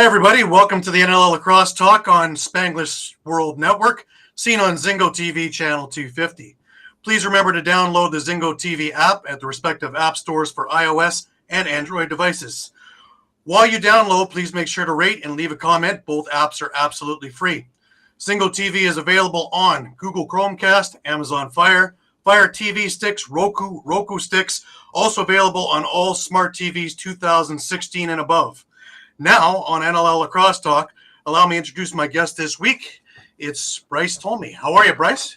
Hi, everybody. Welcome to the NLL Lacrosse Talk on Spanglish World Network, seen on Zingo TV channel 250. Please remember to download the Zingo TV app at the respective app stores for iOS and Android devices. While you download, please make sure to rate and leave a comment. Both apps are absolutely free. Zingo TV is available on Google Chromecast, Amazon Fire, Fire TV sticks, Roku sticks, also available on all smart TVs 2016 and above. Now, on NLL Lacrosse Talk, allow me to introduce my guest this week. It's Bryce Tolmie. How are you, Bryce?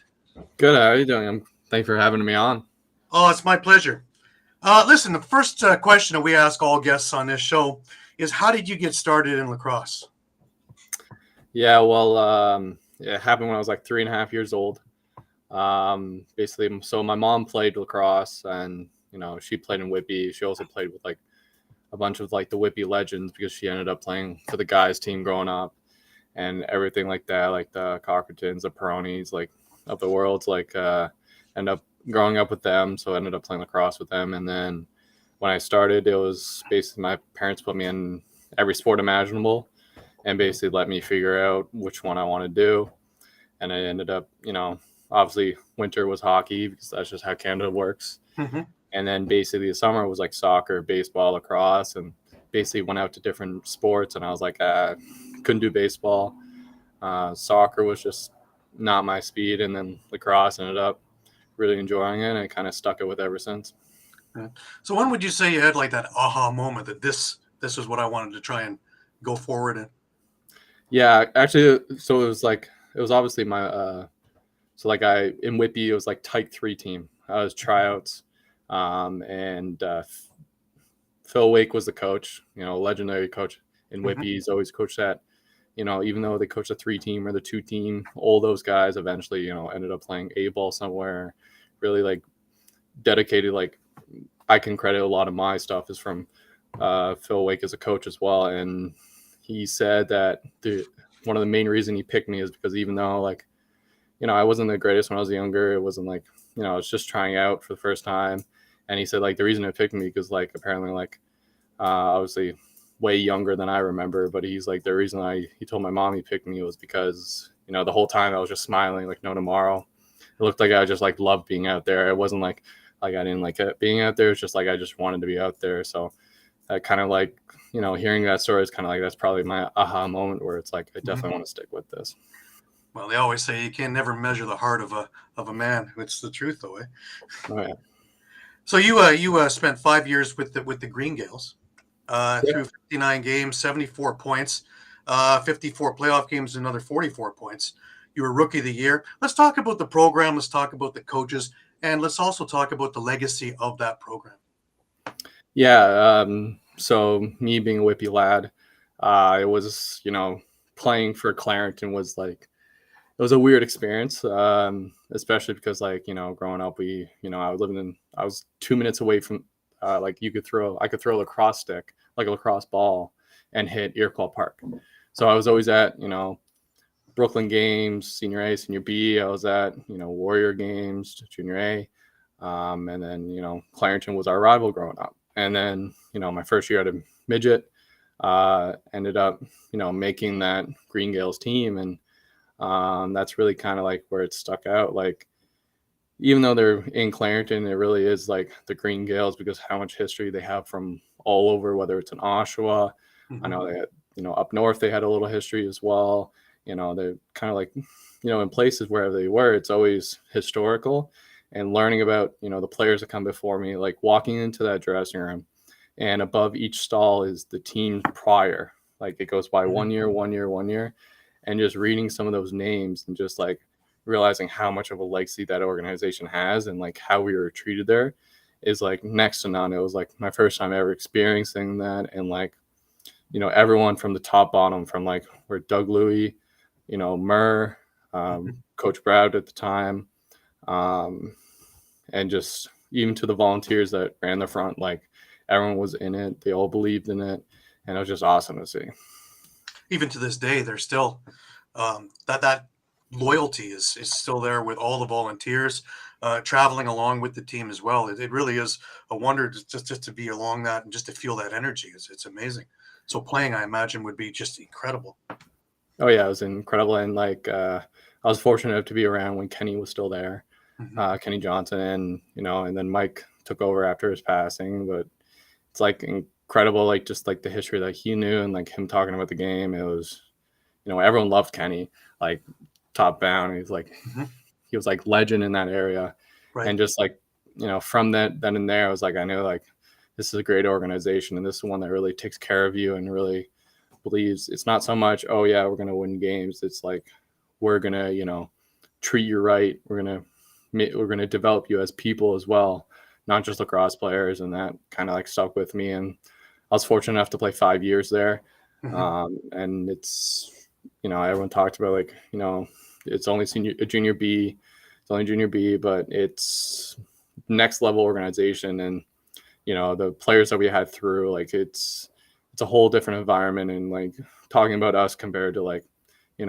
Good. How are you doing? Thanks for having me on. Oh, it's my pleasure. Listen, the first question that we ask all guests on this show is, how did you get started in lacrosse? Yeah, well, it happened when I was like 3.5 years old. Basically, so my mom played lacrosse, and she played in Whitby. She also played with like a bunch of like the Whitby legends because she ended up playing for the guys team growing up and everything like that, like the Cockertons, the Peronis, like of the world, like end up growing up with them. So I ended up playing lacrosse with them. And then when I started, it was basically my parents put me in every sport imaginable and basically let me figure out which one I want to do. And I ended up, obviously winter was hockey because that's just how Canada works. Mm-hmm. And then basically the summer was like soccer, baseball, lacrosse, and basically went out to different sports. And I was like, couldn't do baseball. Soccer was just not my speed. And then lacrosse ended up really enjoying it. And I kind of stuck it with ever since. So when would you say you had like that aha moment that this is what I wanted to try and go forward in? Yeah, actually, so it was obviously my, in Whitby, it was like Type 3 team. I was tryouts. And Phil Wake was the coach, legendary coach in Whitby. He's always coached that, even though they coached the 3 team or the 2 team, all those guys eventually, ended up playing A-ball somewhere, really like dedicated. Like I can credit a lot of my stuff is from Phil Wake as a coach as well. And he said that one of the main reason he picked me is because even though I wasn't the greatest when I was younger, it wasn't like, I was just trying out for the first time. And he said, like, the reason it picked me because, like, apparently, like, obviously way younger than I remember. But he's like, the reason he told my mom he picked me was because, the whole time I was just smiling, like, no tomorrow. It looked like I just, like, loved being out there. It wasn't like I didn't like it being out there. It's just like I just wanted to be out there. So I kind of like, hearing that story is kind of like that's probably my aha moment where it's like I definitely want to stick with this. Well, they always say you can never measure the heart of a man. It's the truth, though, eh? Oh, yeah. So you spent 5 years with the Green Gales, through 59 games, 74 points, 54 playoff games, another 44 points. You were Rookie of the Year. Let's talk about the program. Let's talk about the coaches, and let's also talk about the legacy of that program. Yeah. So me being a Whitby lad, it was playing for Clarington was like. It was a weird experience, especially because growing up, I was 2 minutes away from I could throw a lacrosse stick, like a lacrosse ball, and hit Iroquois Park. So I was always at, Brooklyn games, senior A, senior B. I was at, Warrior games, junior A. And then, Clarington was our rival growing up. And then, my first year at a midget, ended up, making that Green Gales team. And that's really kind of like where it stuck out. Like, even though they're in Clarington, it really is like the Green Gales because how much history they have from all over, whether it's in Oshawa. Mm-hmm. I know they had, up north, they had a little history as well. They're kind of like, in places wherever they were, it's always historical and learning about, the players that come before me, like walking into that dressing room and above each stall is the team prior. Like it goes by 1 year, 1 year, 1 year. And just reading some of those names and just like realizing how much of a legacy that organization has and like how we were treated there is like next to none. It was like my first time ever experiencing that. And like, everyone from the top bottom from like where Doug Louie, Murr, Coach Brad at the time, and just even to the volunteers that ran the front, like everyone was in it. They all believed in it. And it was just awesome to see. Even to this day, there's still that loyalty is still there with all the volunteers traveling along with the team as well. It really is a wonder just to be along that and just to feel that energy. It's amazing. So playing, I imagine, would be just incredible. Oh yeah, it was incredible, and like I was fortunate to be around when Kenny was still there, Kenny Johnson, and and then Mike took over after his passing. But it's like incredible, like just like the history that he knew, and like him talking about the game. It was, everyone loved Kenny, like top down. He's like he was like legend in that area, Right. and just like from that then and there, I was like, I knew like this is a great organization, and this is one that really takes care of you and really believes it's not so much, oh yeah, we're gonna win games. It's like we're gonna treat you right. We're gonna develop you as people as well, not just lacrosse players. And that kind of like stuck with me. And I was fortunate enough to play 5 years there. And it's everyone talked about like it's only junior B, it's only junior B, but it's next level organization. And the players that we had through, like it's a whole different environment. And like talking about us compared to like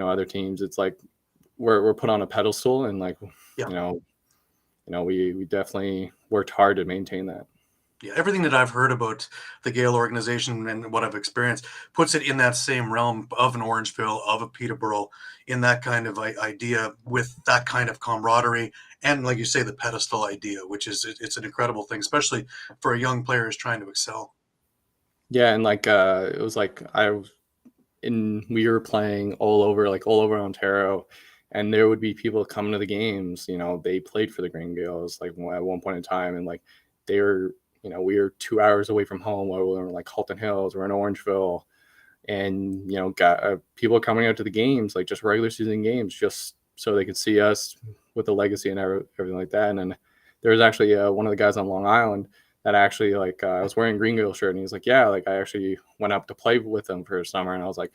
other teams, it's like we're put on a pedestal. And like we definitely worked hard to maintain that. Yeah, everything that I've heard about the Gale organization and what I've experienced puts it in that same realm of an Orangeville, of a Peterborough, in that kind of idea, with that kind of camaraderie, and like you say, the pedestal idea, which is it's an incredible thing, especially for a young player who's trying to excel. Yeah, and like it was like we were playing all over Ontario, and there would be people coming to the games. They played for the Green Gales like at one point in time, and like they were, we were 2 hours away from home, while we were in like Halton Hills, we're in Orangeville, and got people coming out to the games, like just regular season games, just so they could see us with the legacy and everything like that. And then there was actually one of the guys on Long Island that actually like I was wearing Green Gill shirt, and he's like, yeah, like I actually went up to play with him for a summer. And I was like,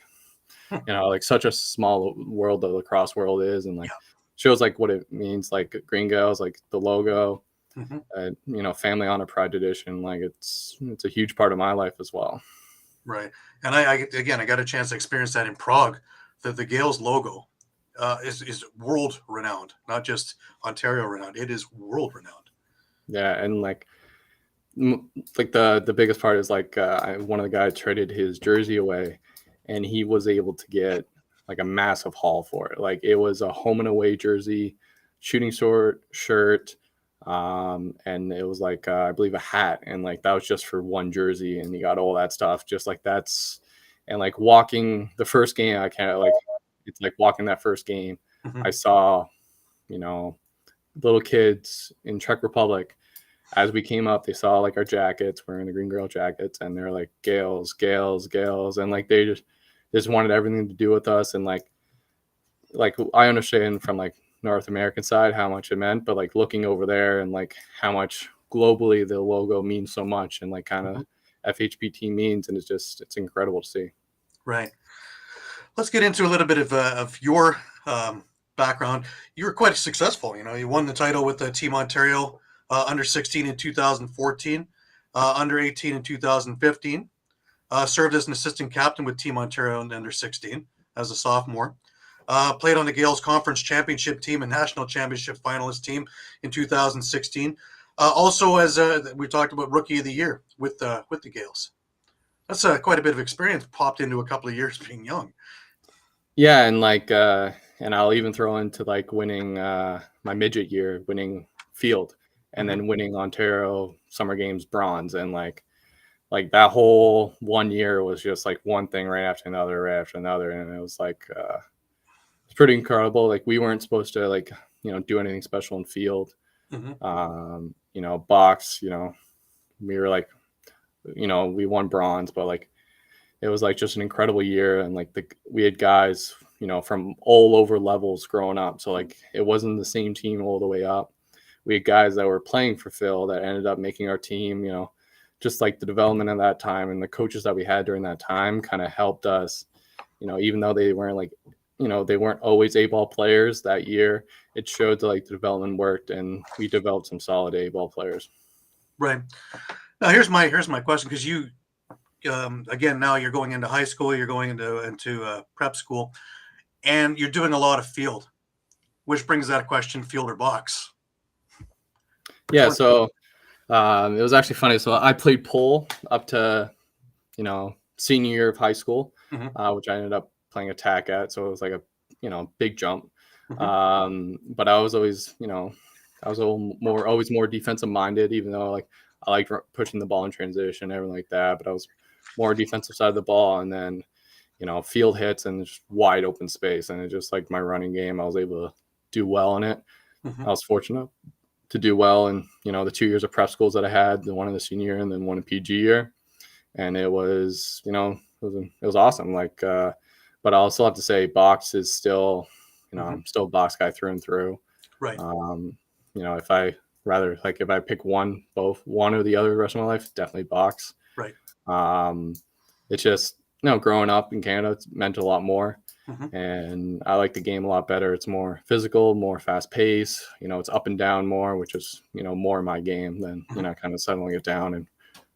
like such a small world the lacrosse world is, and like shows like what it means, like Green Gills, like the logo, family honor, pride, tradition. Like it's a huge part of my life as well. Right. And I got a chance to experience that in Prague. The Gales logo is world renowned, not just Ontario renowned. It is world renowned. Yeah, and like the biggest part is like one of the guys traded his jersey away, and he was able to get like a massive haul for it. Like it was a home and away jersey, shooting sword shirt, and it was like I believe a hat, and like that was just for one jersey, and he got all that stuff. Just like that's, and like walking the first game, I can't like it's like walking that first game. I saw, little kids in Czech Republic. As we came up, they saw like our jackets, wearing the Green Girl jackets, and they're like Gales, Gales, Gales, and like they just wanted everything to do with us. And like I understand from like North American side how much it meant, but like looking over there and like how much globally the logo means so much, and like kind of FHPT means, and it's incredible to see. Right. Let's get into a little bit of your background. You were quite successful. You won the title with the Team Ontario under 16 in 2014, under 18 in 2015. Served as an assistant captain with Team Ontario and under 16 as a sophomore. Played on the Gales Conference Championship team and National Championship finalist team in 2016. Also, as we talked about, Rookie of the Year with the Gales. That's quite a bit of experience popped into a couple of years being young. Yeah, and like and I'll even throw into like winning my midget year, winning field, and then winning Ontario Summer Games bronze, and like that whole 1 year was just like one thing right after another, and it was like it's pretty incredible. Like we weren't supposed to like do anything special in field, box. We were like we won bronze, but like it was like just an incredible year, and like we had guys from all over levels growing up, so like it wasn't the same team all the way up. We had guys that were playing for Phil that ended up making our team. Just like the development of that time and the coaches that we had during that time kind of helped us, even though they weren't like, they weren't always A-ball players that year. It showed that like the development worked, and we developed some solid A-ball players. Right. Now here's my question, because you, again, now you're going into high school, you're going into prep school, and you're doing a lot of field, which brings that question: field or box? Yeah. So it was actually funny. So I played pole up to, senior year of high school, Mhm. which I ended up playing attack at. So it was like a, big jump. Mhm. But I was always, I was always more defensive minded, even though like I liked pushing the ball in transition, everything like that. But I was more defensive side of the ball, and then field hits and just wide open space, and it just like my running game, I was able to do well in it. I Mhm. was fortunate to do well in the 2 years of prep schools that I had, the one in the senior year and then one in PG year, and it was it was awesome. Like, but I'll still have to say, box is still Mhm. I'm still a box guy through and through. Right. Um, if I if I pick one or the other the rest of my life, definitely box. Right. Um, it's just growing up in Canada, it's meant a lot more, Mhm. and I like the game a lot better. It's more physical, more fast pace. It's up and down more, which is more my game than Mhm. kind of settling it down and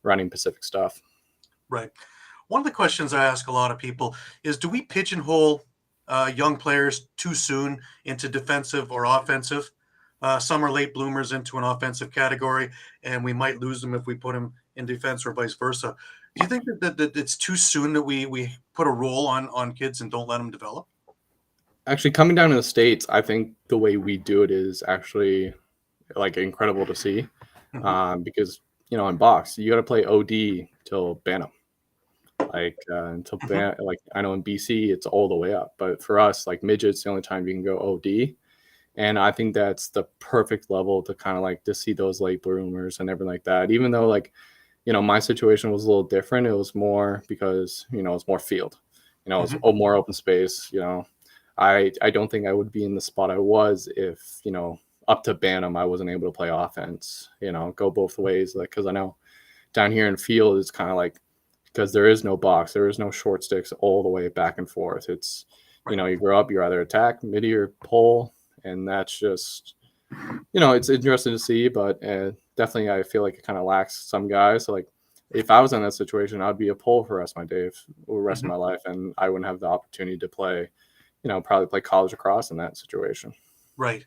running Pacific stuff. Right. One of the questions I ask a lot of people is, do we pigeonhole young players too soon into defensive or offensive? Some are late bloomers into an offensive category, and we might lose them if we put them in defense or vice versa. Do you think that it's too soon that we put a role on kids and don't let them develop? Actually, coming down to the States, I think the way we do it is actually like incredible to see, Hmm. because in box you got to play OD till Bantam. Like until Hmm. like I know in BC it's all the way up, but for us like midgets, the only time you can go OD, and I think that's the perfect level to kind of like to see those late bloomers and everything like that. Even though like my situation was a little different, it was more because it's more field, it's Hmm. more open space. I don't think I would be in the spot I was if up to Bantam I wasn't able to play offense. Go both ways, like because I know down here in field it's kind of like because there is no box, there is no short sticks all the way back and forth. It's Right. you grow up, you're either attack, midi, or pull, and that's just it's interesting to see, but definitely I feel like it kind of lacks some guys. So like if I was in that situation, I'd be a pull for the rest of my day, or the rest of Hmm. my life, and I wouldn't have the opportunity to play, probably play college lacrosse in that situation. Right.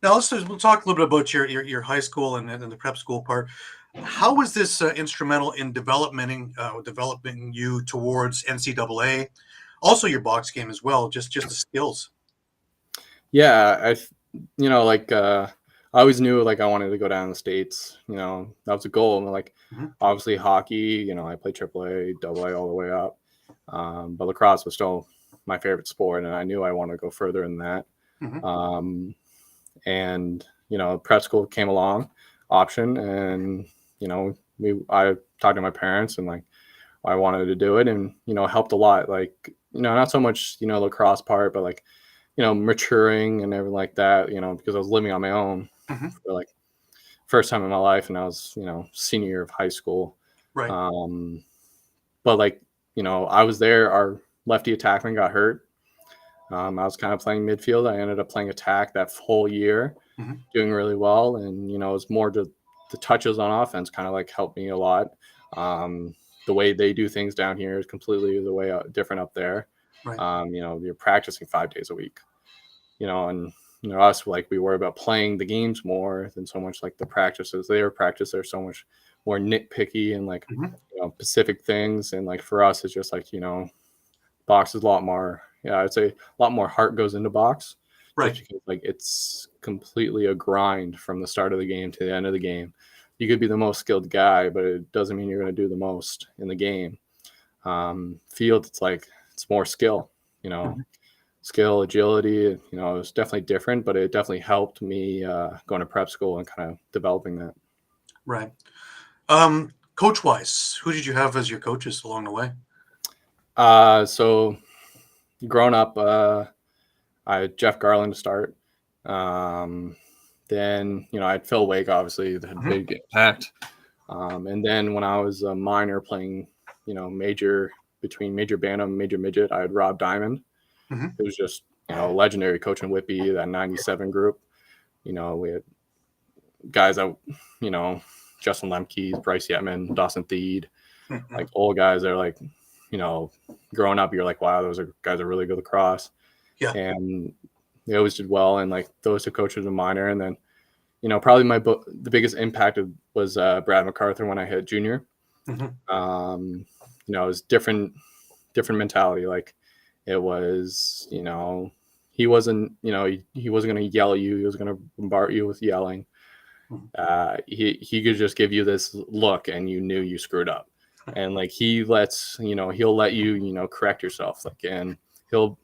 Now we'll talk a little bit about your high school and the prep school part. How was this instrumental in developing you towards NCAA? Also, your box game as well, just the skills. Yeah, like I always knew like I wanted to go down to the States. That was a goal. And like Hmm. obviously hockey, I played AAA, AA all the way up. But lacrosse was still my favorite sport, and I knew I wanted to go further than that. Hmm. Um, and prep school came along option, and I talked to my parents and like I wanted to do it, and it helped a lot. Like not so much lacrosse part, but like maturing and everything like that, because I was living on my own Hmm. for like first time in my life, and I was, senior year of high school. Right. Um, but like, I was there, our lefty attackman got hurt. I was kind of playing midfield. I ended up playing attack that whole year, Hmm. doing really well. And, it was more to the touches on offense kind of like helped me a lot. The way they do things down here is completely the way different up there. Right. You're practicing 5 days a week, and us like we worry about playing the games more than so much like the practices. Their practice are so much more nitpicky and like Hmm. specific things, and like for us it's just like box is a lot more. Yeah, I'd say a lot more heart goes into box, just Right. because like it's completely a grind from the start of the game to the end of the game. You could be the most skilled guy, but it doesn't mean you're going to do the most in the game. Field, it's like it's more skill, you know, Hmm. skill, agility. It's definitely different, but it definitely helped me going to prep school and kind of developing that. Right. Coach wise, who did you have as your coaches along the way? So growing up, I had Jeff Garland to start. Um, then I had Phil Wake, obviously that had Hmm. big impact. And then when I was a minor playing, major between major bantam, major midget, I had Rob Diamond. Hmm. It was just legendary coach in Whitby, that '97 group. We had guys that Justin Lemke, Bryce Yetman, Dawson Theed, Hmm. like old guys that are like you know growing up, you're like, wow, those are guys that really good lacrosse, Yeah. and they always did well. And like those two coaches in minor, and then probably the biggest impact was Brad MacArthur when I hit junior. Hmm. Um, it was different mentality. Like it was, he wasn't, he wasn't going to yell at you. He was going to bombard you with yelling. He could just give you this look and you knew you screwed up. And like he'll let you, correct yourself. Like, and he'll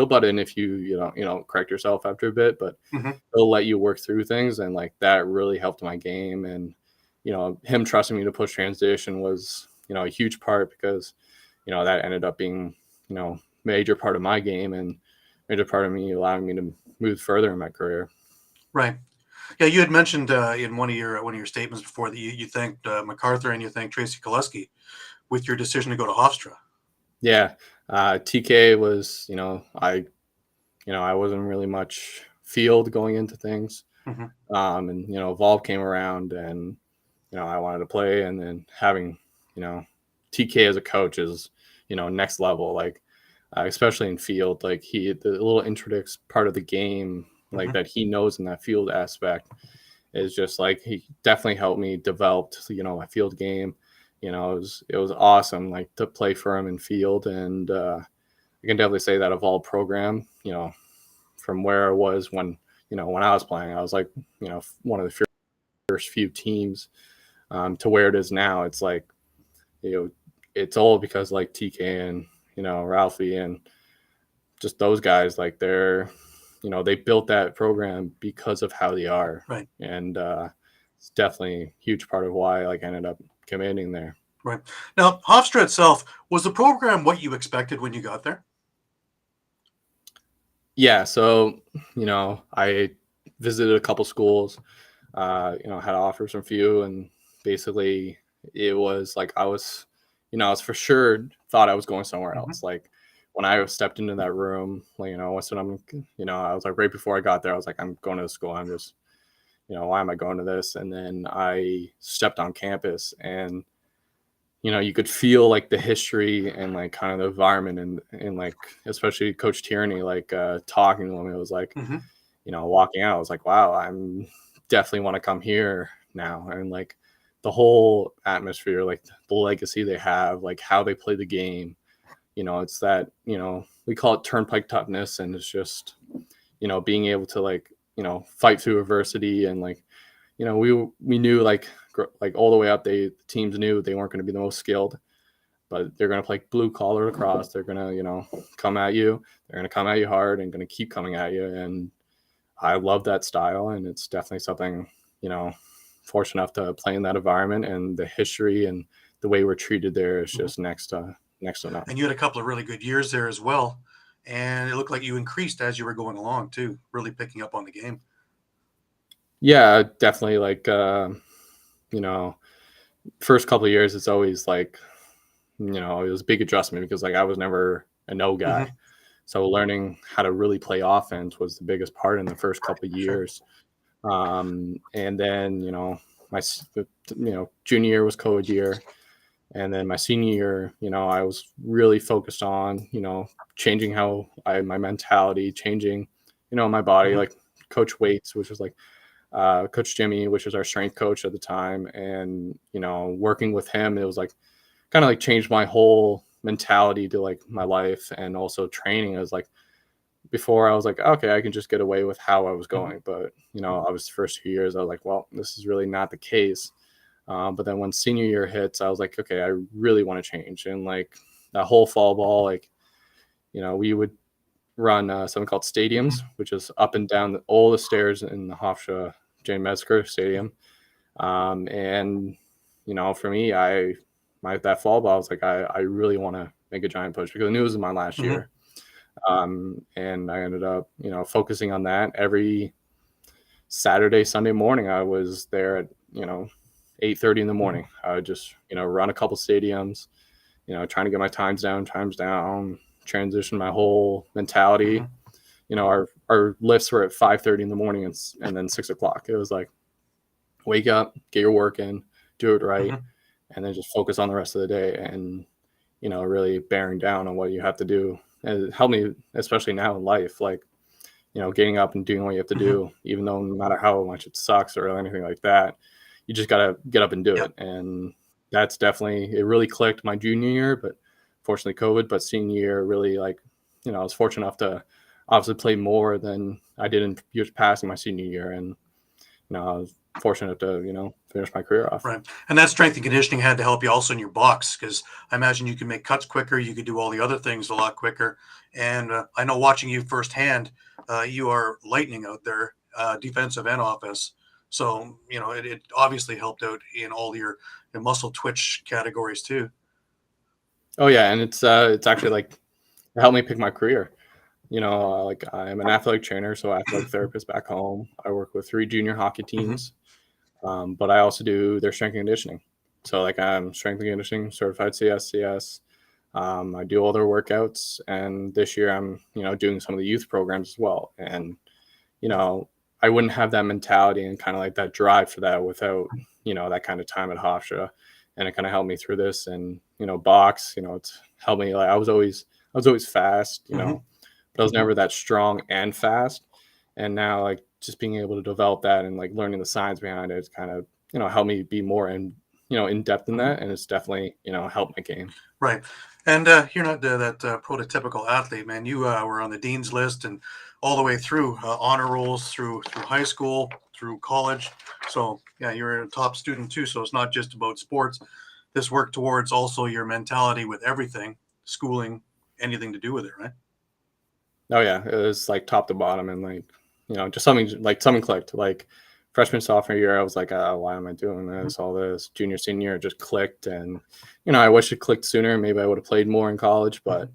butt in if you correct yourself after a bit, but he'll let you work through things. And like that really helped my game. And, him trusting me to push transition was, a huge part, because, that ended up being, major part of my game and major part of me allowing me to move further in my career. Right. Yeah, you had mentioned in one of your statements before that you thanked MacArthur and you thanked Tracy Koleski with your decision to go to Hofstra. Yeah, TK was, I wasn't really much field going into things, and Volve came around, and I wanted to play, and then having TK as a coach is next level, like especially in field, like the little intricate part of the game, like that he knows in that field aspect is just like he definitely helped me develop my field game. It was awesome, like to play for him in field. And I can definitely say that Evolve program, from where I was when I was playing, I was like one of the first few teams to where it is now. It's like it's all because like TK and Ralphie and just those guys, like they're they built that program because of how they are. Right. And it's definitely a huge part of why I ended up committing there. Right. Now, Hofstra itself, was the program what you expected when you got there? Yeah. So, I visited a couple schools, had offers from a few, and basically it was like I was for sure thought I was going somewhere else. Like when I stepped into that room, like, I was like, right before I got there, I was like, I'm going to the school. I'm just, why am I going to this? And then I stepped on campus, and, you could feel like the history and like kind of the environment, and like, especially Coach Tierney, like talking to him, it was like, walking out, I was like, wow, I'm definitely want to come here now. And like the whole atmosphere, like the legacy they have, like how they play the game, it's that, we call it turnpike toughness. And it's just, being able to like, fight through adversity. And like, we knew like all the way up, the teams knew they weren't going to be the most skilled, but they're going to play blue collar lacrosse. They're going to, come at you. They're going to come at you hard and going to keep coming at you. And I love that style. And it's definitely something, fortunate enough to play in that environment, and the history and the way we're treated there is just next to nothing. And you had a couple of really good years there as well. And it looked like you increased as you were going along too, really picking up on the game. Yeah, definitely. Like, first couple of years, it's always like, it was a big adjustment because like I was never a no guy. So learning how to really play offense was the biggest part in the first couple of years. And then, my, junior year was COVID year. And then my senior year, I was really focused on, changing my mentality, changing, my body, like Coach Waits, which was like Coach Jimmy, which was our strength coach at the time. And, working with him, it was like kind of like changed my whole mentality to like my life, and also training. I was like, before I was like, okay, I can just get away with how I was going. But, I was the first few years, I was like, well, this is really not the case. But then when senior year hits, I was like, okay, I really want to change. And like that whole fall ball, like, we would run something called stadiums, which is up and down all the stairs in the Hofstra Jane Metzger Stadium. And, for me, that fall ball, I was like, I really want to make a giant push, because I knew it was my last year. And I ended up, focusing on that. Every Saturday, Sunday morning, I was there at, 8:30 in the morning. I would just, run a couple stadiums, trying to get my times down, transition my whole mentality. Our lifts were at 5:30 in the morning, and then 6 o'clock. It was like, wake up, get your work in, do it right, and then just focus on the rest of the day, and, really bearing down on what you have to do. And it helped me, especially now in life, like, getting up and doing what you have to do, even though no matter how much it sucks or anything like that, you just got to get up and do it. And, that's definitely, it really clicked my junior year, but fortunately COVID, but senior year really like, I was fortunate enough to obviously play more than I did in years past in my senior year. And, I was fortunate to, finish my career off. Right. And that strength and conditioning had to help you also in your box, because I imagine you could make cuts quicker. You could do all the other things a lot quicker. And I know watching you firsthand, you are lightning out there, defensive and offense. So, it obviously helped out in all your muscle twitch categories too. Oh yeah. And it's actually like, it helped me pick my career. Like I'm an athletic trainer, so athletic therapist back home. I work with 3 junior hockey teams, but I also do their strength and conditioning. So like I'm strength and conditioning certified CS. I do all their workouts, and this year I'm doing some of the youth programs as well. And I wouldn't have that mentality and kind of like that drive for that without that kind of time at Hofstra, and it kind of helped me through this. And box, it's helped me. Like I was always fast, but I was never that strong and fast. And now like just being able to develop that and like learning the science behind it, it's kind of helped me be more in depth in that, and it's definitely helped my game. Right. And you're not that prototypical athlete, man. You were on the dean's list and all the way through honor rolls, through high school, through college. So yeah, you're a top student too. So it's not just about sports. This work towards also your mentality with everything, schooling, anything to do with it, right? Oh yeah, it was like top to bottom, and like just something clicked. Like freshman sophomore year, I was like, oh, why am I doing this? All this junior senior it just clicked, and I wish it clicked sooner. Maybe I would have played more in college, but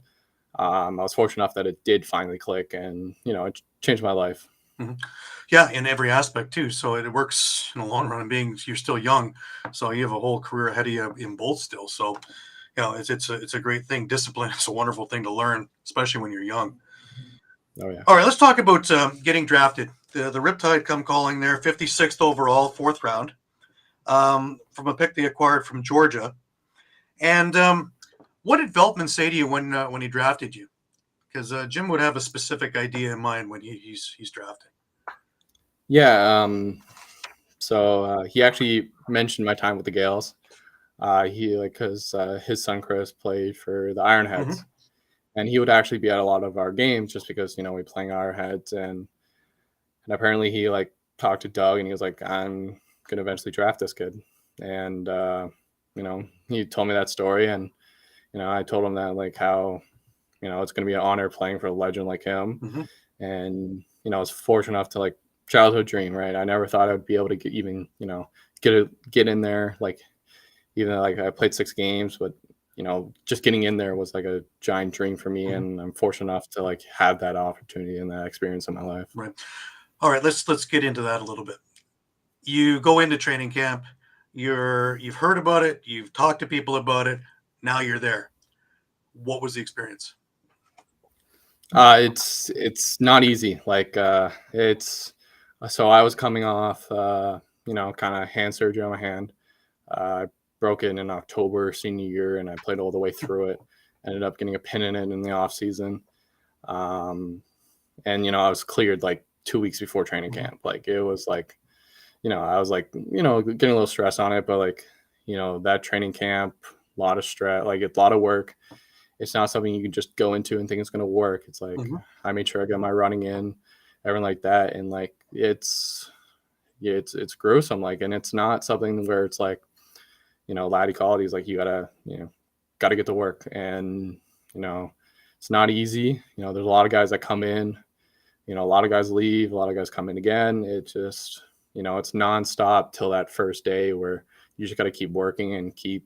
I was fortunate enough that it did finally click, and it changed my life. Yeah, in every aspect too. So it works in the long run. Being you're still young, so you have a whole career ahead of you in both still. So it's a great thing. Discipline is a wonderful thing to learn, especially when you're young. Oh yeah. All right, let's talk about getting drafted. The Riptide come calling there, 56th overall, 4th round, from a pick they acquired from Georgia. And what did Veltman say to you when he drafted you? Because Jim would have a specific idea in mind when he's drafting. Yeah. So he actually mentioned my time with the Gales. He because his son Chris played for the Ironheads, and he would actually be at a lot of our games just because we playing Ironheads, and apparently he like talked to Doug, and he was like, I'm gonna eventually draft this kid, and he told me that story, and I told him that like how it's gonna be an honor playing for a legend like him, and I was fortunate enough to like childhood dream, right? I never thought I'd be able to get even get in there, like even like I played 6 games, but just getting in there was like a giant dream for me, and I'm fortunate enough to like have that opportunity and that experience in my life. Right. All right, let's get into that a little bit. You go into training camp, you've heard about it, you've talked to people about it, now you're there. What was the experience? It's not easy. Like it's so I was coming off kind of hand surgery on my hand. I broke it in October senior year, and I played all the way through it. Ended up getting a pin in it in the off season, and I was cleared like 2 weeks before training camp. Like it was like, I was like getting a little stress on it, but like that training camp, a lot of stress, like it's a lot of work. It's not something you can just go into and think it's going to work. It's like I made sure I got my running in, everything like that, and like it's gruesome. Like, and it's not something where it's like laddie qualities. Like you gotta get to work, and it's not easy. There's a lot of guys that come in, a lot of guys leave, a lot of guys come in again. It just it's nonstop till that first day where you just got to keep working and keep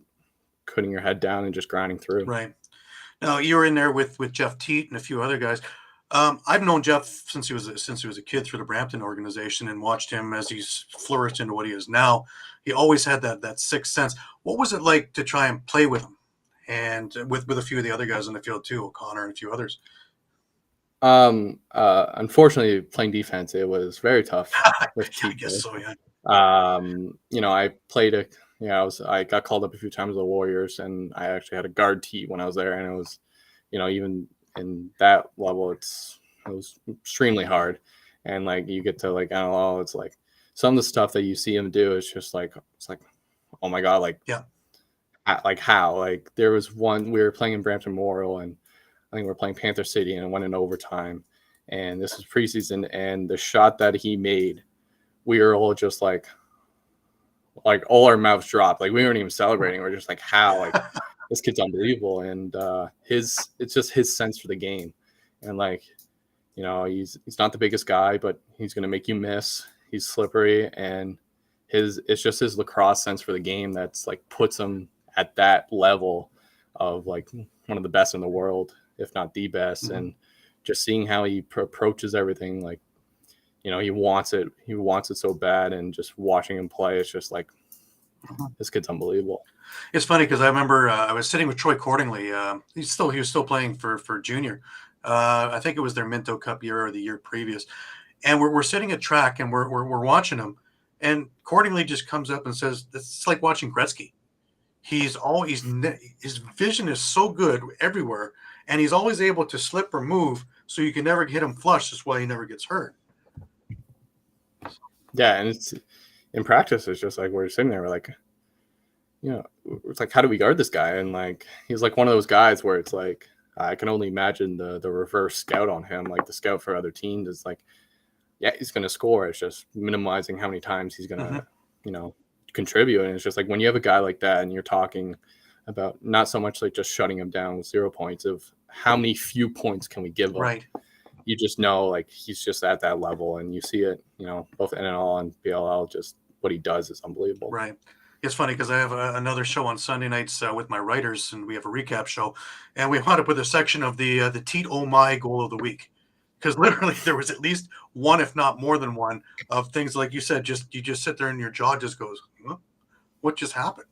putting your head down and just grinding through. Right. Now you were in there with Jeff Teat and a few other guys. I've known Jeff since he was a kid through the Brampton organization, and watched him as he's flourished into what he is now. He always had that sixth sense. What was it like to try and play with him, and with a few of the other guys on the field too, O'Connor and a few others? Unfortunately, playing defense, it was very tough with Yeah, I guess so. Yeah. I played I got called up a few times to the Warriors, and I actually had a guard tee when I was there, and it was, even in that level, it was extremely hard. And like you get to like NLL, it's like some of the stuff that you see him do is just like, it's like, oh my god, like Yeah. like how? Like there was one we were playing in Brampton Memorial, and I think we were playing Panther City, and it went in overtime. And this was preseason, and the shot that he made, we were all just like all our mouths dropped. Like we weren't even celebrating. We're just like, how? Like this kid's unbelievable, and it's just his sense for the game, and like he's not the biggest guy, but he's gonna make you miss. He's slippery, and it's just his lacrosse sense for the game that's like puts him at that level of like one of the best in the world, if not the best. Mm-hmm. And just seeing how he approaches everything, like he wants it so bad, and just watching him play, it's just like this kid's unbelievable. It's funny because I remember I was sitting with Troy Cordingley. He was still playing for junior. I think it was their Minto Cup year or the year previous, and we're sitting at track and we're watching him, and Cordingley just comes up and says, "It's like watching Gretzky. His vision is so good everywhere, and he's always able to slip or move, so you can never hit him flush. That's why he never gets hurt." Yeah, and it's in practice. It's just like we're sitting there, we're like, it's like, how do we guard this guy? And like he's like one of those guys where it's like I can only imagine the reverse scout on him. Like the scout for other teams is like, yeah, he's going to score. It's just minimizing how many times he's going to, contribute. And it's just like when you have a guy like that, and you're talking about not so much like just shutting him down with 0 points, of how many few points can we give him? Right. You just know like he's just at that level, and you see it, both NLL and BLL, just what he does is unbelievable. Right. It's funny because I have another show on Sunday nights with my writers, and we have a recap show, and we wound up with a section of the Teat Oh My goal of the week, because literally there was at least one, if not more than one, of things like you said. You just sit there and your jaw just goes, huh? What just happened?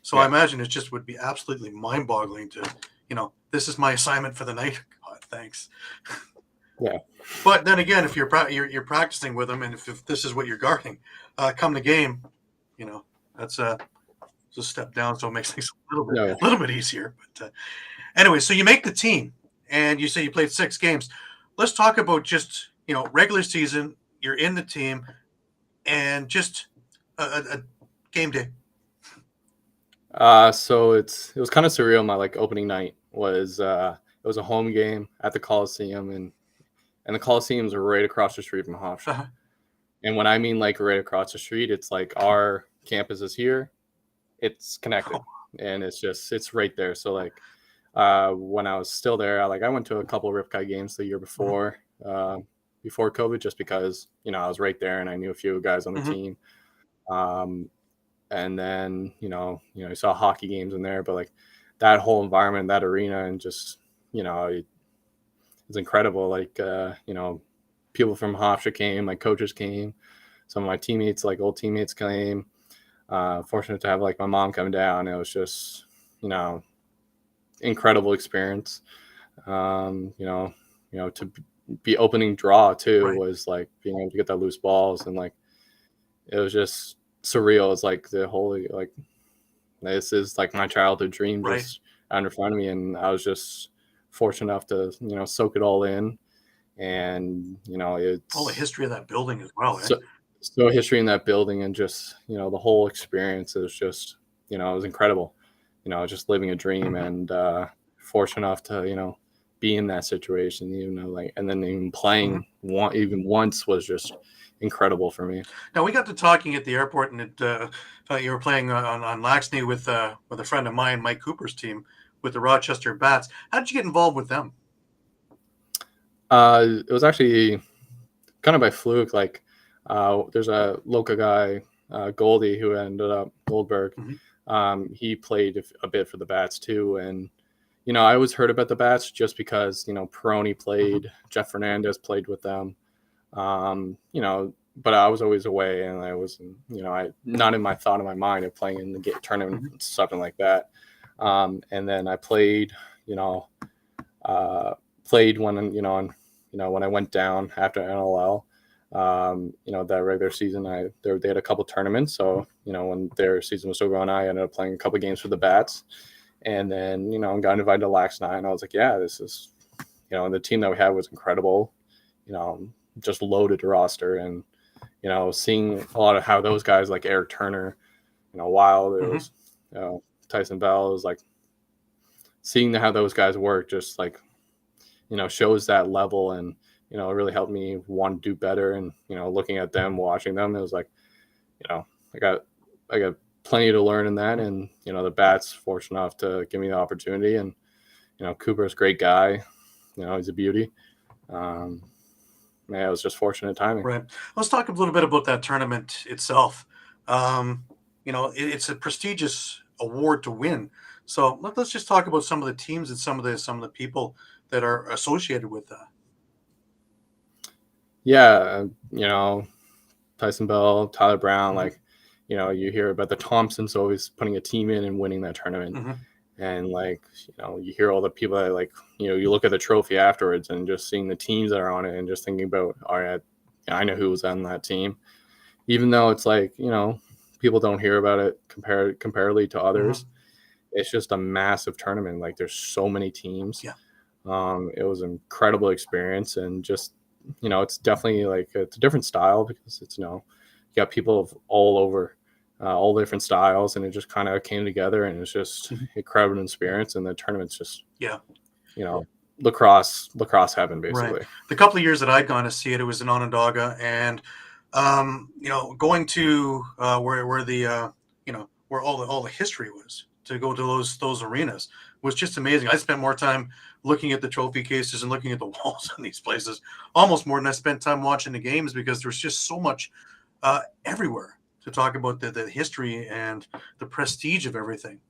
So yeah. I imagine it just would be absolutely mind-boggling to, this is my assignment for the night. God, thanks. Yeah. But then again, if you're practicing with them, and if this is what you're guarding, come the game, that's a step down. So it makes things a little bit easier. But anyway, so you make the team, and you say you played 6 games. Let's talk about just regular season. You're in the team, and just a game day. So it was kind of surreal. My opening night was it was a home game at the Coliseum, and the Coliseums are right across the street from Hofstra. Uh-huh. And when I mean right across the street, it's like our campus is here, it's connected, and it's right there. So when I was still there, I went to a couple of Ripkei games the year before before COVID, just because I was right there and I knew a few guys on the team. And then you saw hockey games in there, but that whole environment, that arena, and just it's incredible. People from Hofstra came, my coaches came, some of my teammates, old teammates came. Fortunate to have my mom come down. It was just incredible experience. To be opening draw too, right, was being able to get that loose balls, and it was just surreal. It's the whole this is my childhood dream, right, just under front of me, and I was just fortunate enough to soak it all in. And it's all the history of that building as well. So history in that building, and just the whole experience is just it was incredible. Just living a dream, and fortunate enough to be in that situation, and then even playing even once was just incredible for me. Now we got to talking at the airport, and you were playing on Laxney with a friend of mine, Mike Cooper's team, with the Rochester Bats. How did you get involved with them? It was actually kind of by fluke. There's a local guy, Goldie, who ended up Goldberg. He played a bit for the Bats too, and I always heard about the Bats just because Peroni played, Jeff Fernandez played with them. But I was always away, and I wasn't, I not in my thought of my mind of playing in the tournament, something like that. And then I played, played when when I went down after NLL. That regular season, they had a couple tournaments. So when their season was still going, I ended up playing a couple games for the Bats, and then got invited to Lax 9. I was like, yeah, this is, the team that we had was incredible. Just loaded roster, and seeing a lot of how those guys like Eric Turner, Wild, it was Tyson Bell. It was like seeing how those guys work, just like, shows that level, and it really helped me want to do better. And looking at them, watching them, it was like, I got plenty to learn in that. And the Bats fortunate enough to give me the opportunity. And Cooper's a great guy. He's a beauty. It was just fortunate timing. Right. Let's talk a little bit about that tournament itself. It's a prestigious award to win. So let's just talk about some of the teams and some of the people that are associated with that. Yeah, Tyson Bell, Tyler Brown, like, you hear about the Thompsons always putting a team in and winning that tournament. Mm-hmm. And like, you hear all the people that like, you look at the trophy afterwards and just seeing the teams that are on it and just thinking about, all right, I know who was on that team. Even though it's like, people don't hear about it comparatively to others. Mm-hmm. It's just a massive tournament. Like there's so many teams. Yeah. It was an incredible experience, and just, it's definitely like, it's a different style because it's, you got people of all over, all different styles, and it just kind of came together, and it's just incredible experience. And the tournament's just, lacrosse heaven, basically. Right. The couple of years that I'd gone to see it, it was in Onondaga, and going to where the where all the history was, to go to those arenas was just amazing. I spent more time looking at the trophy cases and looking at the walls in these places, almost more than I spent time watching the games, because there's just so much everywhere to talk about the history and the prestige of everything.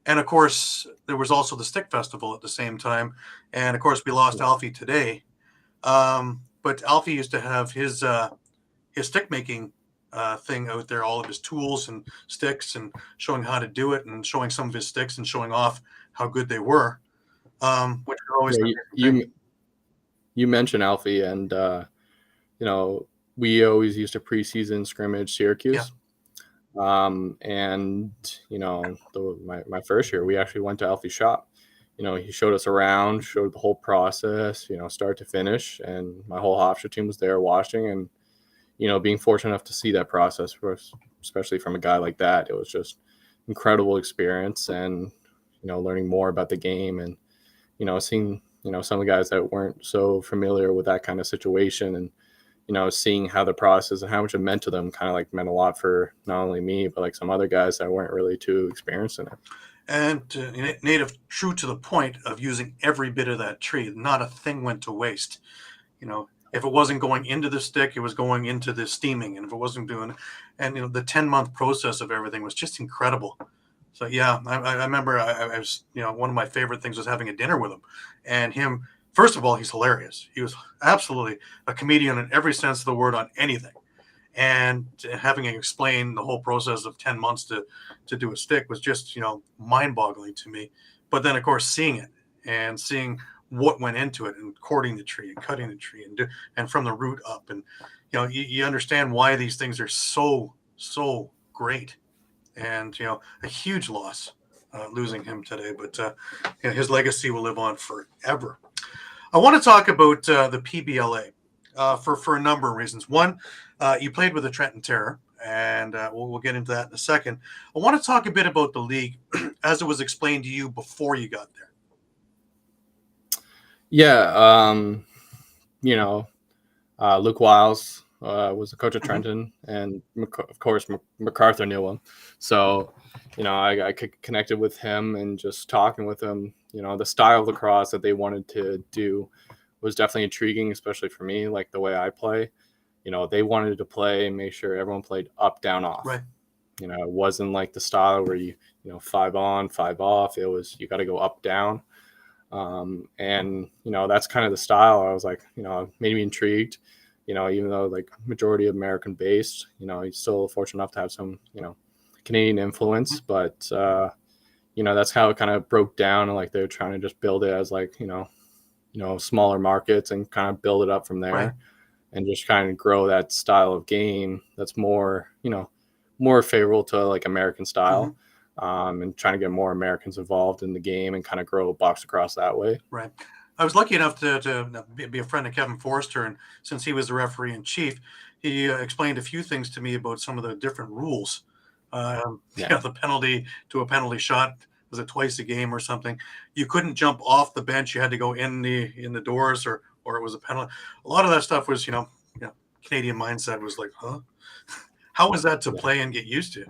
And of course, there was also the Stick Festival at the same time. And of course, we lost Alfie today. But Alfie used to have his stick making thing out there, all of his tools and sticks, and showing how to do it, and showing some of his sticks and showing off how good they were. Which are always you mentioned Alfie, and we always used to preseason scrimmage Syracuse. Yeah. And my first year, we actually went to Alfie's shop. He showed us around, showed the whole process, start to finish, and my whole Hofstra team was there watching. And being fortunate enough to see that process, especially from a guy like that, it was just incredible experience. And learning more about the game, and seeing some of the guys that weren't so familiar with that kind of situation, and seeing how the process and how much it meant to them kind of like meant a lot for not only me, but like some other guys that weren't really too experienced in it. And native, true to the point of using every bit of that tree, not a thing went to waste. If it wasn't going into the stick, it was going into the steaming. And if it wasn't doing, and the 10-month process of everything was just incredible. So yeah, I remember I was, one of my favorite things was having a dinner with him, and him. First of all, he's hilarious. He was absolutely a comedian in every sense of the word on anything. And having him explain the whole process of 10 months to do a stick was just, mind-boggling to me. But then, of course, seeing it and seeing what went into it, and cording the tree and cutting the tree and from the root up. And, you understand why these things are so great. And, a huge loss losing him today. But his legacy will live on forever. I want to talk about the PBLA for a number of reasons. One, you played with the Trenton Terror, and we'll get into that in a second. I want to talk a bit about the league as it was explained to you before you got there. Yeah, Luke Wiles was the coach of Trenton, and of course MacArthur knew him. So, I connected with him, and just talking with him, the style of lacrosse that they wanted to do was definitely intriguing, especially for me, like the way I play. They wanted to play and make sure everyone played up, down, off. Right. It wasn't like the style where you 5 on, 5 off. It was, you got to go up, down. And that's kind of the style. I was like, made me intrigued, even though like majority of American based, he's still fortunate enough to have some, Canadian influence, but, that's how it kind of broke down, and like they're trying to just build it as like, smaller markets and kind of build it up from there. Right. And just kind of grow that style of game that's more, more favorable to like American style. And trying to get more Americans involved in the game and kind of grow box lacrosse that way. Right. I was lucky enough to be a friend of Kevin Forrester, and since he was the referee in chief, he explained a few things to me about some of the different rules. The penalty to a penalty shot, was it twice a game or something. You couldn't jump off the bench. You had to go in the doors, or it was a penalty. A lot of that stuff was, Canadian mindset was like, huh? How was that to play and get used to?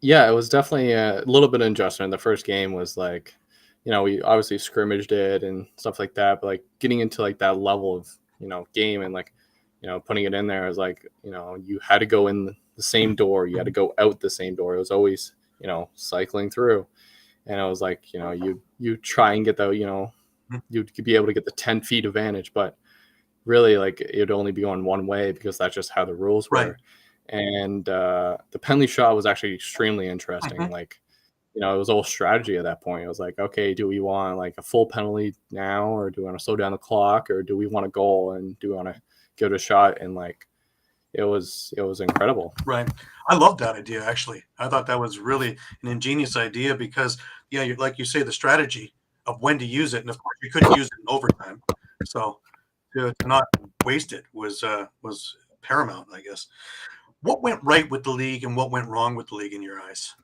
Yeah, it was definitely a little bit of adjustment. The first game was like, we obviously scrimmaged it and stuff like that, but like getting into like that level of, game and like, putting it in there is like, you had to go in the same door. You had to go out the same door. It was always, cycling through. And it was like, you try and get the, you'd be able to get the 10 feet advantage, but really like it'd only be going one way because that's just how the rules were. Right. And the penalty shot was actually extremely interesting. Mhm. Like, it was all strategy at that point. It was like, okay, do we want like a full penalty now, or do we want to slow down the clock, or do we want a goal, and do we want to give it a shot? And like, it was incredible. Right. I love that idea, actually. I thought that was really an ingenious idea because, like you say, the strategy of when to use it. And of course, you couldn't use it in overtime. So to not waste it was paramount, I guess. What went right with the league and what went wrong with the league in your eyes?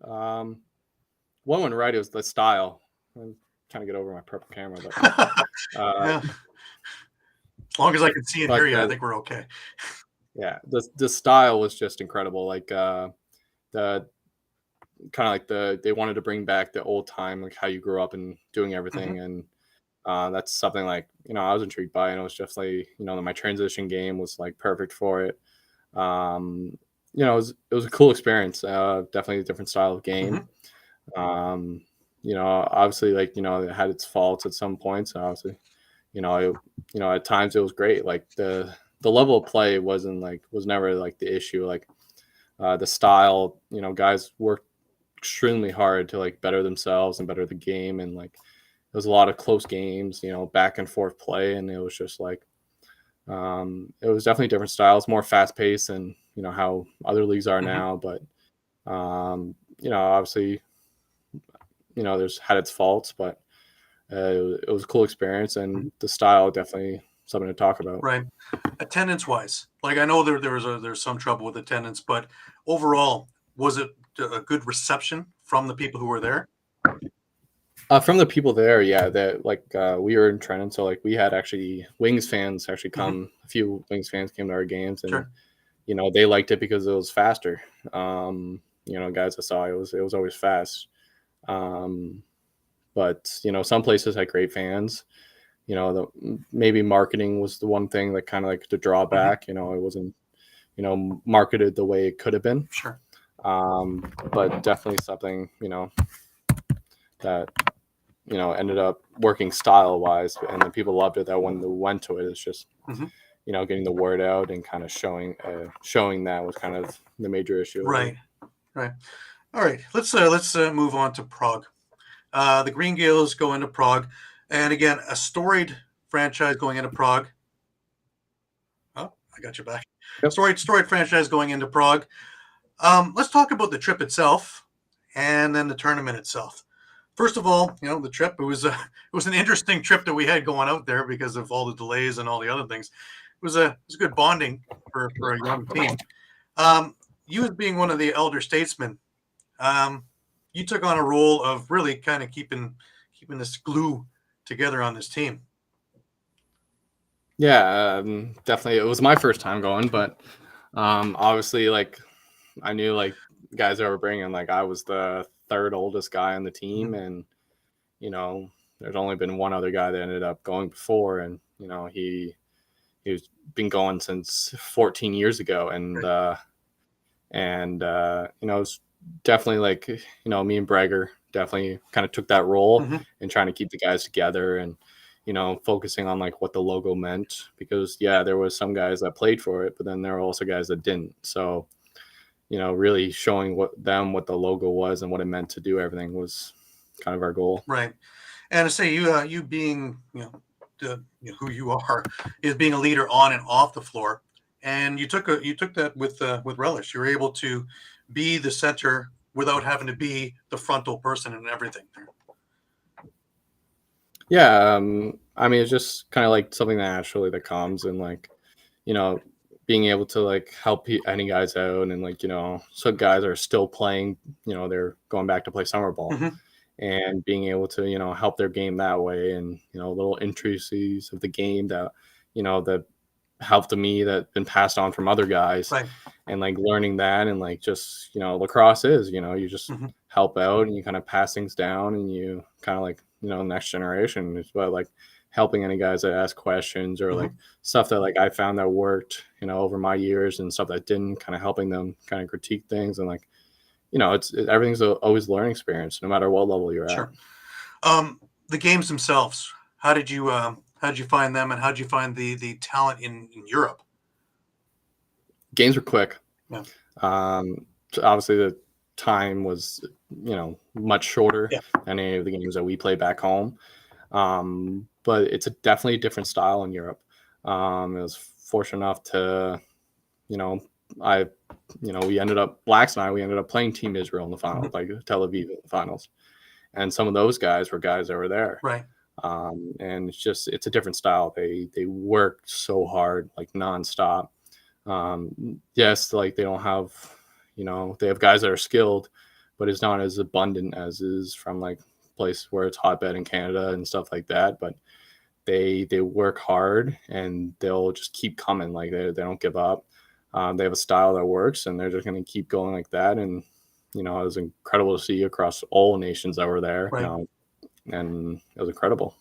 One went right. It was the style. I'm trying to get over my purple camera, but Yeah. As long as I can see and hear you, I think we're okay. Yeah, the style was just incredible. Like the kind of like they wanted to bring back the old time, like how you grew up and doing everything, and that's something like I was intrigued by, and it was just like my transition game was like perfect for it. It was a cool experience. Definitely a different style of game. Obviously, like it had its faults at some points, and obviously, at times it was great. Like the level of play was never like the issue. Like the style, guys worked extremely hard to like better themselves and better the game, and like there was a lot of close games, back and forth play, and it was just like it was definitely different styles, more fast paced, and how other leagues are now. But obviously, there's had its faults, but it was a cool experience, and the style definitely something to talk about. Right. Attendance wise, like I know there's some trouble with attendance, but overall, was it a good reception from the people who were there? From the people there, yeah, that like we were in Trenton, so like we had actually Wings fans actually come. A few Wings fans came to our games, and Sure. They liked it because it was faster. Guys I saw, it was always fast. But some places had great fans. Maybe marketing was the one thing that kind of like the drawback. It wasn't marketed the way it could have been. Sure. But definitely something that ended up working style wise, and then people loved it. That when they went to it, it's just getting the word out and kind of showing that was kind of the major issue. Right. All right. Let's move on to Prague. The Green Gaels go into Prague, and again, a storied franchise going into Prague. Oh, I got you back. Yep. Storied franchise going into Prague. Let's talk about the trip itself, and then the tournament itself. First of all, the trip, it was an interesting trip that we had going out there because of all the delays and all the other things. It was a good bonding for a young team. You as being one of the elder statesmen, you took on a role of really kind of keeping this glue together on this team. Yeah, definitely. It was my first time going, but obviously, like I knew like guys that were bringing, like I was the third oldest guy on the team, and there's only been one other guy that ended up going before, and he's been going since 14 years ago, and it's definitely like me and Brager definitely kind of took that role and trying to keep the guys together, and focusing on like what the logo meant, because there was some guys that played for it, but then there were also guys that didn't. So really showing what the logo was and what it meant to do everything was kind of our goal. Right. And to say you being who you are, is being a leader on and off the floor, and you took that with relish. You were able to be the center without having to be the frontal person and everything. Yeah, I mean, it's just kind of like something that naturally that comes, and like being able to like help any guys out, and like, some guys are still playing, they're going back to play summer ball, Mm-hmm. and being able to, help their game that way, and, little intricacies of the game that, that helped me that been passed on from other guys, Right. and like learning that, and like just, lacrosse is, you just Mm-hmm. help out, and you kind of pass things down, and you kind of like, next generation is about like helping any guys that ask questions, or like stuff that like I found that worked, over my years, and stuff that didn't, kind of helping them kind of critique things, and like, everything's always a learning experience, no matter what level you're at. Sure. The games themselves, how did you find them, and how did you find the talent in Europe? Games were quick. Yeah. So obviously the time was, much shorter Yeah. than any of the games that we play back home. But it's definitely a different style in Europe. I was fortunate enough to, we ended up, Blacks and I, we ended up playing Team Israel in the finals, like Tel Aviv in the finals. And some of those guys were guys that were there. Right. And it's a different style. They work so hard, like nonstop. Yes, like they don't have, they have guys that are skilled, but it's not as abundant as is from like place where it's hotbed in Canada and stuff like that. But they work hard, and they'll just keep coming. Like they don't give up. They have a style that works, and they're just going to keep going like that. And, it was incredible to see across all nations that were there, Right. and it was incredible.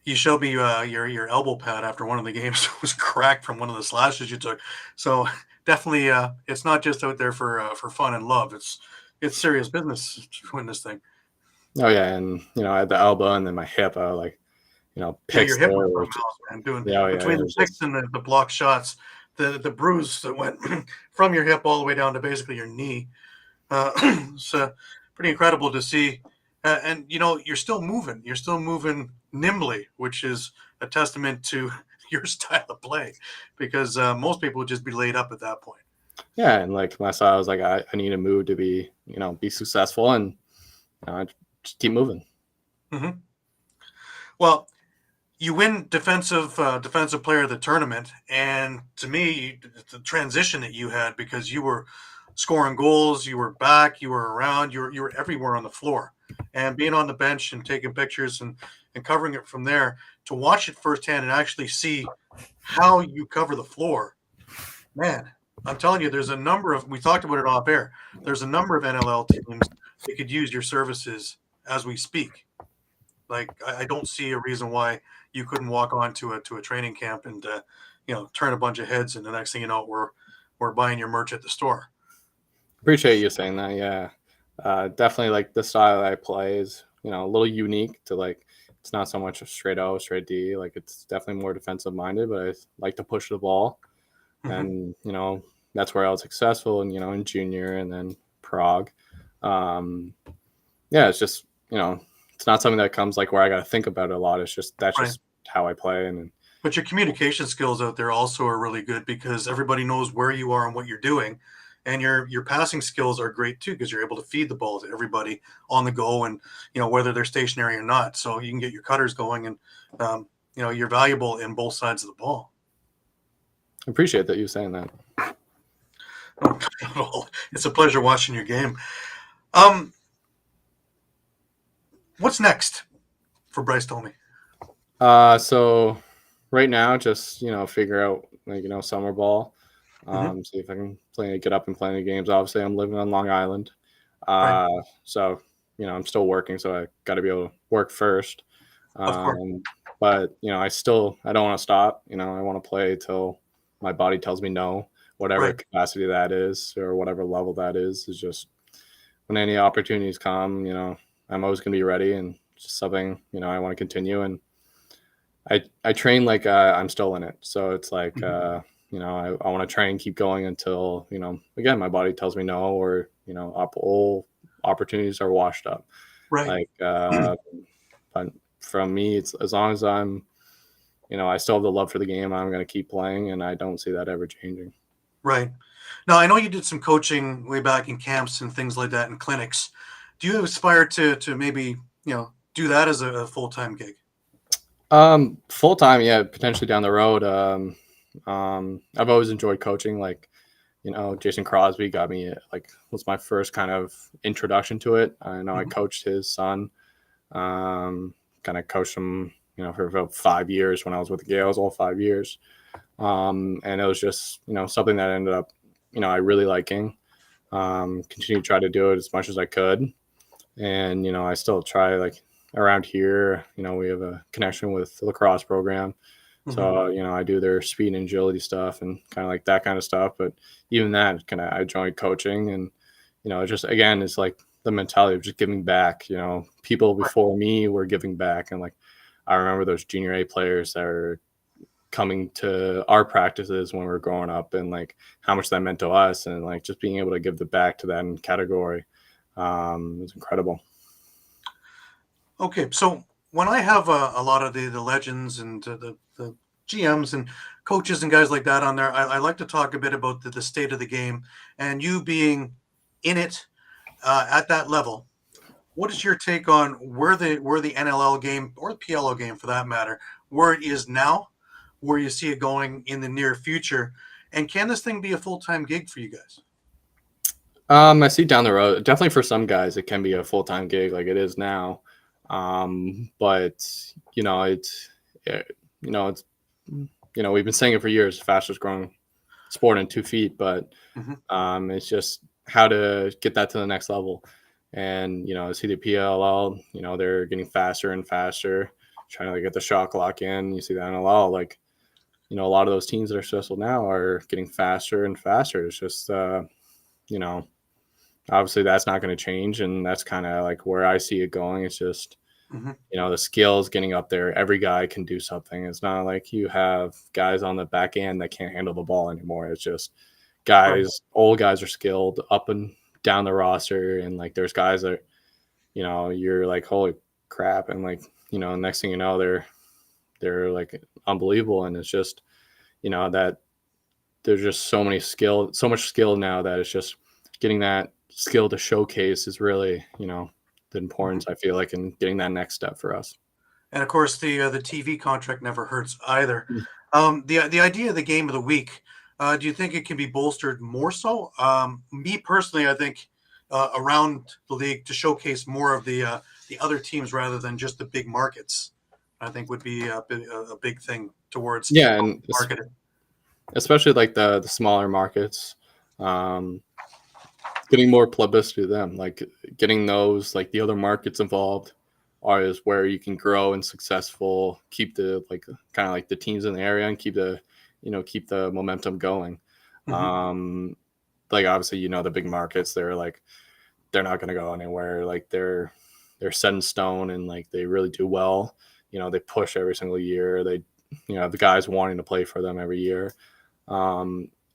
You showed me your elbow pad after one of the games was cracked from one of the slashes you took. So definitely, it's not just out there for fun and love. It's serious business to win this thing. Oh yeah, and I had the elbow and then my hip. I like, picks your hip there. was from house, man. Doing Yeah, between the picks and the block shots, the bruise that went from your hip all the way down to basically your knee. It's pretty incredible to see. And you're still moving. You're still moving nimbly, which is a testament to your style of play, because most people would just be laid up at that point. Yeah, and like my style, I was like, I need to move to be, be successful, and I just keep moving. Mm-hmm. Well, you win defensive player of the tournament, and to me, the transition that you had, because you were scoring goals, you were back, you were around, you were everywhere on the floor, and being on the bench and taking pictures and covering it from there, to watch it firsthand and actually see how you cover the floor, man. I'm telling you, there's a number of, we talked about it off air, there's a number of NLL teams that could use your services as we speak. Like, I don't see a reason why you couldn't walk on to a training camp and turn a bunch of heads, and the next thing you know, we're buying your merch at the store. Appreciate you saying that. Yeah, definitely. Like the style I play is, a little unique to like. It's not so much a straight O, straight D. Like it's definitely more defensive minded, but I like to push the ball, and that's where I was successful. And in junior and then Prague. Yeah, it's just it's not something that comes like where I got to think about it a lot. It's just that's just how I play. And but your communication skills out there also are really good, because everybody knows where you are and what you're doing, and your passing skills are great too, because you're able to feed the ball to everybody on the go, and whether they're stationary or not. So you can get your cutters going, and you're valuable in both sides of the ball. I appreciate that you saying that. Oh, it's a pleasure watching your game. What's next for Bryce Tolmie? So right now, just figure out like summer ball. See if I can get up and play any games. Obviously, I'm living on Long Island, so I'm still working, so I got to be able to work first. Of course. But I don't want to stop. I want to play till my body tells me no, whatever capacity that is, or whatever level that is. Is just when any opportunities come, I'm always going to be ready, and just something I want to continue. And I train like I'm still in it, so it's like I want to try and keep going until again my body tells me no, or all opportunities are washed up. Right. Like but from me, it's as long as I'm I still have the love for the game, I'm going to keep playing, and I don't see that ever changing. Right. Now, I know you did some coaching way back in camps and things like that, and clinics. Do you aspire to maybe do that as a full-time gig? Full time, yeah, potentially down the road. I've always enjoyed coaching. Like, Jason Crosby got me was my first kind of introduction to it. I know I coached his son, kind of coached him, for about 5 years when I was with the Gales, all 5 years. And it was just, something that ended up, I really liking. Continue to try to do it as much as I could. And, I still try around here, we have a connection with the lacrosse program. So, I do their speed and agility stuff and kind of like that kind of stuff. But even that I joined coaching and, just, again, it's like the mentality of just giving back, people before me were giving back. And I remember those junior A players that are coming to our practices when we were growing up and how much that meant to us. And just being able to give the back to that category was incredible. Okay. So when I have a lot of the legends and the GMs and coaches and guys like that on there, I like to talk a bit about the state of the game and you being in it at that level. What is your take on where the NLL game or the PLO game for that matter, where it is now, where you see it going in the near future, and can this thing be a full-time gig for you guys? I see down the road, definitely for some guys, it can be a full-time gig like it is now. But we've been saying it for years, fastest growing sport in 2 feet, but it's just how to get that to the next level. And, see the PLL, they're getting faster and faster, trying to get the shot clock in. You see the NLL, a lot of those teams that are successful now are getting faster and faster. It's just, obviously that's not going to change. And that's kind of where I see it going. It's just, the skills getting up there. Every guy can do something. It's not like you have guys on the back end that can't handle the ball anymore. It's just guys, old guys are skilled up and down the roster. And there's guys that, you're like, holy crap. And next thing you know, they're unbelievable. And it's just, that there's just so much skill now that it's just getting that skill to showcase is really, the importance I feel like in getting that next step for us. And of course, the TV contract never hurts either. The idea of the game of the week, do you think it can be bolstered more so? Me personally, I think around the league to showcase more of the other teams rather than just the big markets, I think would be a big thing towards and marketing. Especially the smaller markets. Getting more publicity to them, getting those the other markets involved is where you can grow and successful, keep the kind of the teams in the area and keep the momentum going. Obviously the big markets, they're not going to go anywhere. They're set in stone and they really do well. They push every single year. They the guys wanting to play for them every year.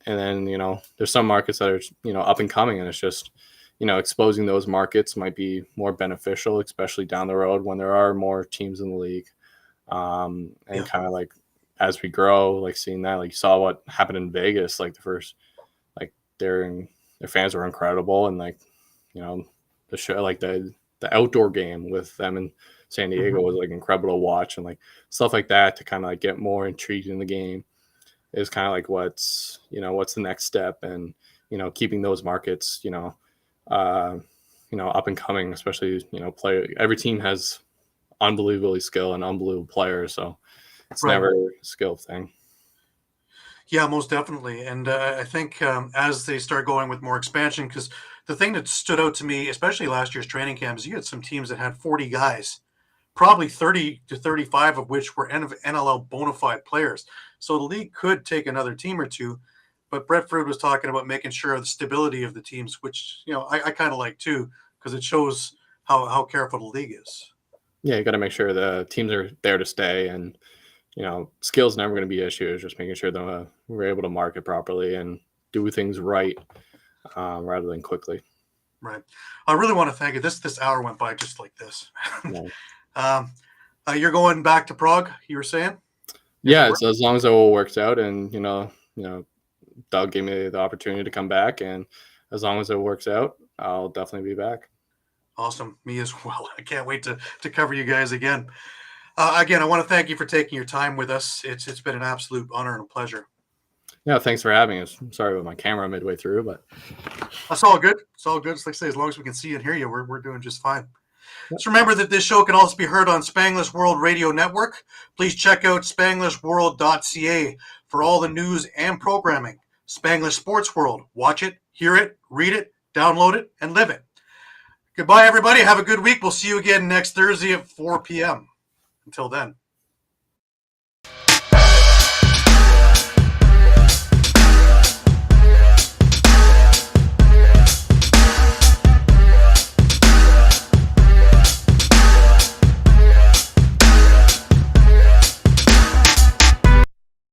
And then, there's some markets that are, up and coming, and it's just, exposing those markets might be more beneficial, especially down the road when there are more teams in the league. Kind of as we grow, seeing that, you saw what happened in Vegas, the first, their fans were incredible. And the show, the outdoor game with them in San Diego was incredible to watch, and stuff like that to kind of get more intrigued in the game is kind of what's the next step, and keeping those markets up and coming, especially every team has unbelievably skill and unbelievable players, so it's never a skill thing. Yeah, most definitely. And I think as they start going with more expansion, because the thing that stood out to me, especially last year's training camps, you had some teams that had 40 guys, probably 30 to 35 of which were NLL bona fide players. So the league could take another team or two. But Brett Fruit was talking about making sure of the stability of the teams, which, I kind of like too, because it shows how careful the league is. Yeah, you got to make sure the teams are there to stay, and skill's never going to be an issue. It's just making sure that we're able to market properly and do things right rather than quickly. Right. I really want to thank you. This hour went by just like this. You're going back to Prague, you were saying? Yeah, so as long as it all works out, and Doug gave me the opportunity to come back, and as long as it works out, I'll definitely be back. Awesome. Me as well. I can't wait to cover you guys again. Again, I want to thank you for taking your time with us. It's been an absolute honor and a pleasure. Yeah, thanks for having us. Sorry about my camera midway through, but That's all good. It's all good. It's like I say, as long as we can see and hear you, we're doing just fine. Yep. Just remember that this show can also be heard on Spanglish World Radio Network. Please check out SpanglishWorld.ca for all the news and programming. Spanglish Sports World. Watch it, hear it, read it, download it, and live it. Goodbye, everybody. Have a good week. We'll see you again next Thursday at 4 p.m. Until then.